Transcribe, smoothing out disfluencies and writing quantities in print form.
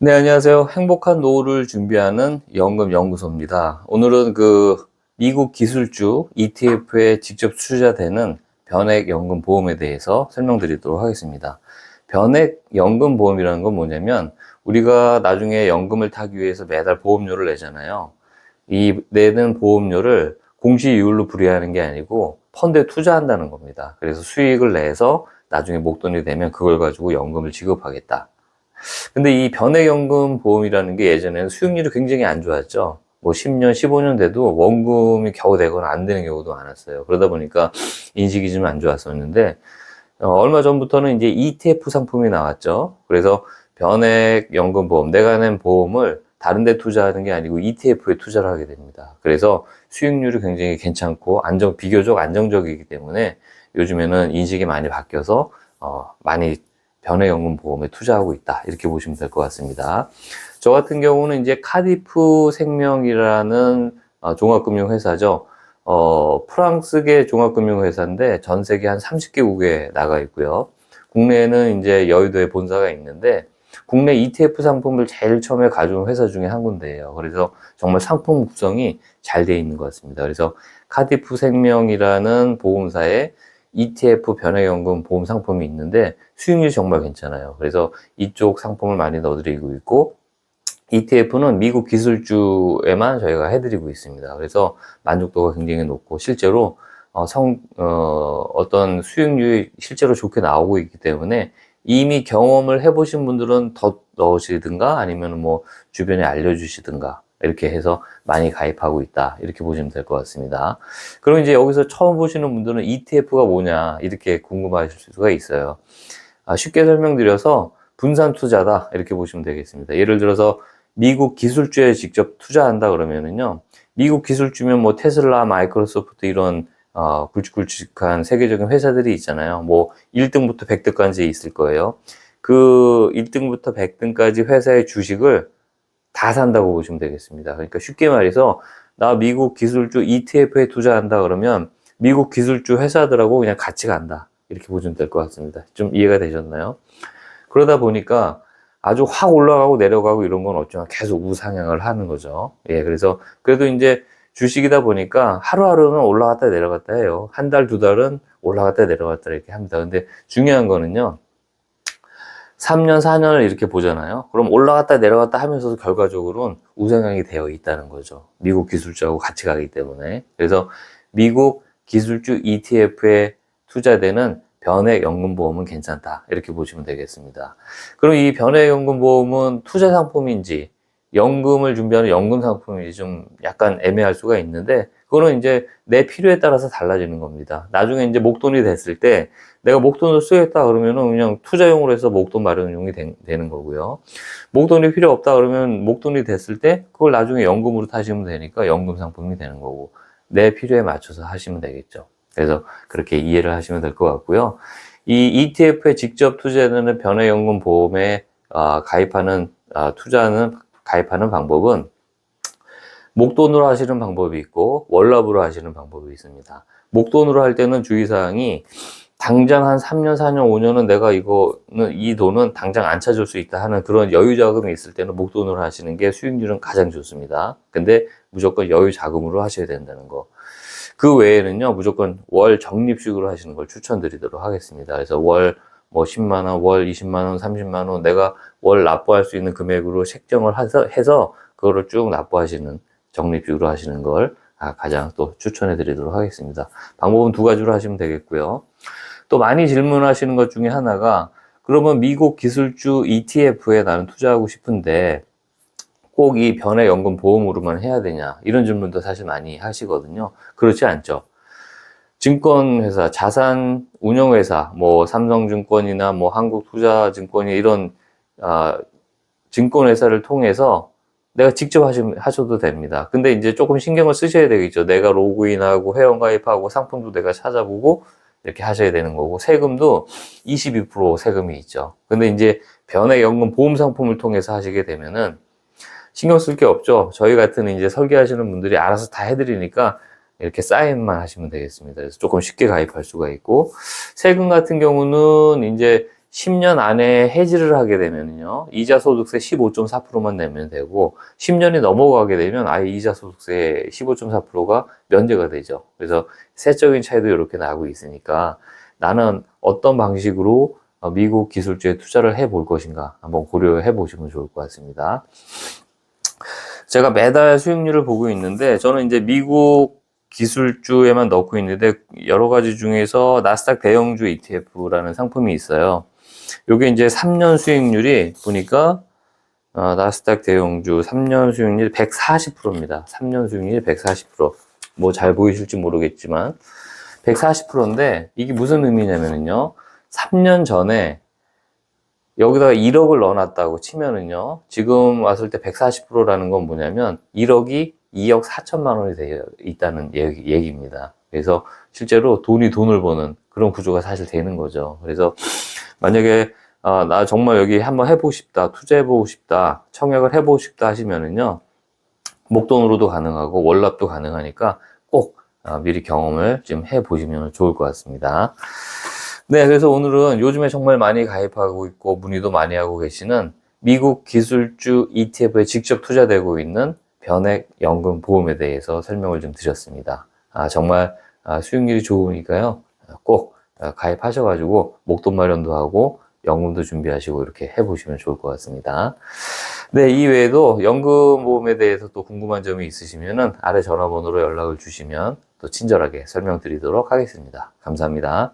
네, 안녕하세요. 행복한 노후를 준비하는 연금연구소입니다. 오늘은 미국 기술주 ETF에 직접 투자되는 변액연금보험에 대해서 설명드리도록 하겠습니다. 변액연금보험이라는 건 뭐냐면 우리가 나중에 연금을 타기 위해서 매달 보험료를 내잖아요. 이 내는 보험료를 공시이율로 불이하는 게 아니고 펀드에 투자한다는 겁니다. 그래서 수익을 내서 나중에 목돈이 되면 그걸 가지고 연금을 지급하겠다. 근데 이 변액연금 보험이라는 게 예전에는 수익률이 굉장히 안 좋았죠. 뭐 10년, 15년 돼도 원금이 겨우 되거나 안 되는 경우도 많았어요. 그러다 보니까 인식이 좀 안 좋았었는데, 얼마 전부터는 이제 ETF 상품이 나왔죠. 그래서 변액연금 보험, 내가 낸 보험을 다른 데 투자하는 게 아니고 ETF에 투자를 하게 됩니다. 그래서 수익률이 굉장히 괜찮고 비교적 안정적이기 때문에 요즘에는 인식이 많이 바뀌어서, 많이 변액연금 보험에 투자하고 있다. 이렇게 보시면 될 것 같습니다. 저 같은 경우는 이제 카디프 생명이라는 종합금융회사죠. 프랑스계 종합금융회사인데 전 세계 한 30개국에 나가 있고요. 국내에는 이제 여의도에 본사가 있는데 국내 ETF 상품을 제일 처음에 가져온 회사 중에 한 군데예요. 그래서 정말 상품 구성이 잘 돼 있는 것 같습니다. 그래서 카디프 생명이라는 보험사에 ETF 변액연금 보험 상품이 있는데 수익률이 정말 괜찮아요. 그래서 이쪽 상품을 많이 넣어드리고 있고, ETF는 미국 기술주에만 저희가 해드리고 있습니다. 그래서 만족도가 굉장히 높고 실제로 어떤 수익률이 실제로 좋게 나오고 있기 때문에 이미 경험을 해보신 분들은 더 넣으시든가 아니면 뭐 주변에 알려주시든가 이렇게 해서 많이 가입하고 있다. 이렇게 보시면 될 것 같습니다. 그럼 이제 여기서 처음 보시는 분들은 ETF가 뭐냐 이렇게 궁금하실 수가 있어요. 쉽게 설명드려서 분산 투자다 이렇게 보시면 되겠습니다. 예를 들어서 미국 기술주에 직접 투자한다 그러면은요, 미국 기술주면 뭐 테슬라, 마이크로소프트 이런 굵직굵직한 세계적인 회사들이 있잖아요. 뭐 1등부터 100등까지 있을 거예요. 그 1등부터 100등까지 회사의 주식을 다 산다고 보시면 되겠습니다. 그러니까 쉽게 말해서 나 미국 기술주 ETF에 투자한다 그러면 미국 기술주 회사들하고 그냥 같이 간다. 이렇게 보시면 될 것 같습니다. 좀 이해가 되셨나요? 그러다 보니까 아주 확 올라가고 내려가고 이런 건 없지만 계속 우상향을 하는 거죠. 예, 그래서 그래도 이제 주식이다 보니까 하루하루는 올라갔다 내려갔다 해요. 한 달, 두 달은 올라갔다 내려갔다 이렇게 합니다. 근데 중요한 거는요. 3년, 4년을 이렇게 보잖아요. 그럼 올라갔다 내려갔다 하면서도 결과적으로는 우상향이 되어 있다는 거죠. 미국 기술주하고 같이 가기 때문에. 그래서 미국 기술주 ETF에 투자되는 변액연금보험은 괜찮다. 이렇게 보시면 되겠습니다. 그럼 이 변액연금보험은 투자 상품인지 연금을 준비하는 연금 상품인지 좀 약간 애매할 수가 있는데 그거는 이제 내 필요에 따라서 달라지는 겁니다. 나중에 이제 목돈이 됐을 때 내가 목돈을 쓰겠다 그러면은 그냥 투자용으로 해서 목돈 마련용이 되는 거고요. 목돈이 필요 없다 그러면 목돈이 됐을 때 그걸 나중에 연금으로 타시면 되니까 연금 상품이 되는 거고 내 필요에 맞춰서 하시면 되겠죠. 그래서 그렇게 이해를 하시면 될 것 같고요. 이 ETF에 직접 투자되는 변화연금 보험에 가입하는 방법은 목돈으로 하시는 방법이 있고 월납으로 하시는 방법이 있습니다. 목돈으로 할 때는 주의사항이 당장 한 3년, 4년, 5년은 내가 이 돈은 당장 안 찾을 수 있다 하는 그런 여유 자금이 있을 때는 목돈으로 하시는 게 수익률은 가장 좋습니다. 근데 무조건 여유 자금으로 하셔야 된다는 거. 그 외에는요, 무조건 월 적립식으로 하시는 걸 추천드리도록 하겠습니다. 그래서 월 뭐 10만 원, 월 20만 원, 30만 원 내가 월 납부할 수 있는 금액으로 책정을 해서 그거를 쭉 납부하시는 적립식으로 하시는 걸 가장 또 추천해 드리도록 하겠습니다. 방법은 두 가지로 하시면 되겠고요. 또 많이 질문하시는 것 중에 하나가 그러면 미국 기술주 ETF에 나는 투자하고 싶은데 꼭 이 변액연금 보험으로만 해야 되냐 이런 질문도 사실 많이 하시거든요. 그렇지 않죠. 증권회사, 자산 운용회사, 뭐 삼성증권이나 뭐 한국투자증권이 이런 증권회사를 통해서 내가 직접 하셔도 됩니다. 근데 이제 조금 신경을 쓰셔야 되겠죠. 내가 로그인하고 회원가입하고 상품도 내가 찾아보고 이렇게 하셔야 되는 거고 세금도 22% 세금이 있죠. 근데 이제 변액연금 보험 상품을 통해서 하시게 되면은 신경 쓸 게 없죠. 저희 같은 이제 설계하시는 분들이 알아서 다 해드리니까 이렇게 사인만 하시면 되겠습니다. 그래서 조금 쉽게 가입할 수가 있고 세금 같은 경우는 이제 10년 안에 해지를 하게 되면요, 이자 소득세 15.4%만 내면 되고, 10년이 넘어가게 되면 아예 이자 소득세 15.4%가 면제가 되죠. 그래서 세적인 차이도 이렇게 나고 있으니까 나는 어떤 방식으로 미국 기술주에 투자를 해볼 것인가 한번 고려해 보시면 좋을 것 같습니다. 제가 매달 수익률을 보고 있는데, 저는 이제 미국 기술주에만 넣고 있는데, 여러 가지 중에서 나스닥 대형주 ETF라는 상품이 있어요. 요게 이제 3년 수익률이 보니까, 나스닥 대형주 3년 수익률 140%입니다. 3년 수익률 140%. 뭐 잘 보이실지 모르겠지만, 140%인데, 이게 무슨 의미냐면요, 3년 전에 여기다가 1억을 넣어놨다고 치면은요, 지금 왔을 때 140%라는 건 뭐냐면 1억이 2억 4천만 원이 되어 있다는 얘기입니다. 그래서 실제로 돈이 돈을 버는 그런 구조가 사실 되는 거죠. 그래서 만약에 나 정말 여기 한번 해보고 싶다, 투자해보고 싶다, 청약을 해보고 싶다 하시면은요, 목돈으로도 가능하고 월납도 가능하니까 꼭 미리 경험을 좀 해보시면 좋을 것 같습니다. 네, 그래서 오늘은 요즘에 정말 많이 가입하고 있고 문의도 많이 하고 계시는 미국 기술주 ETF에 직접 투자되고 있는 변액연금보험에 대해서 설명을 좀 드렸습니다. 정말 수익률이 좋으니까요. 꼭 가입하셔가지고 목돈 마련도 하고 연금도 준비하시고 이렇게 해보시면 좋을 것 같습니다. 네, 이외에도 연금보험에 대해서 또 궁금한 점이 있으시면은 아래 전화번호로 연락을 주시면 또 친절하게 설명드리도록 하겠습니다. 감사합니다.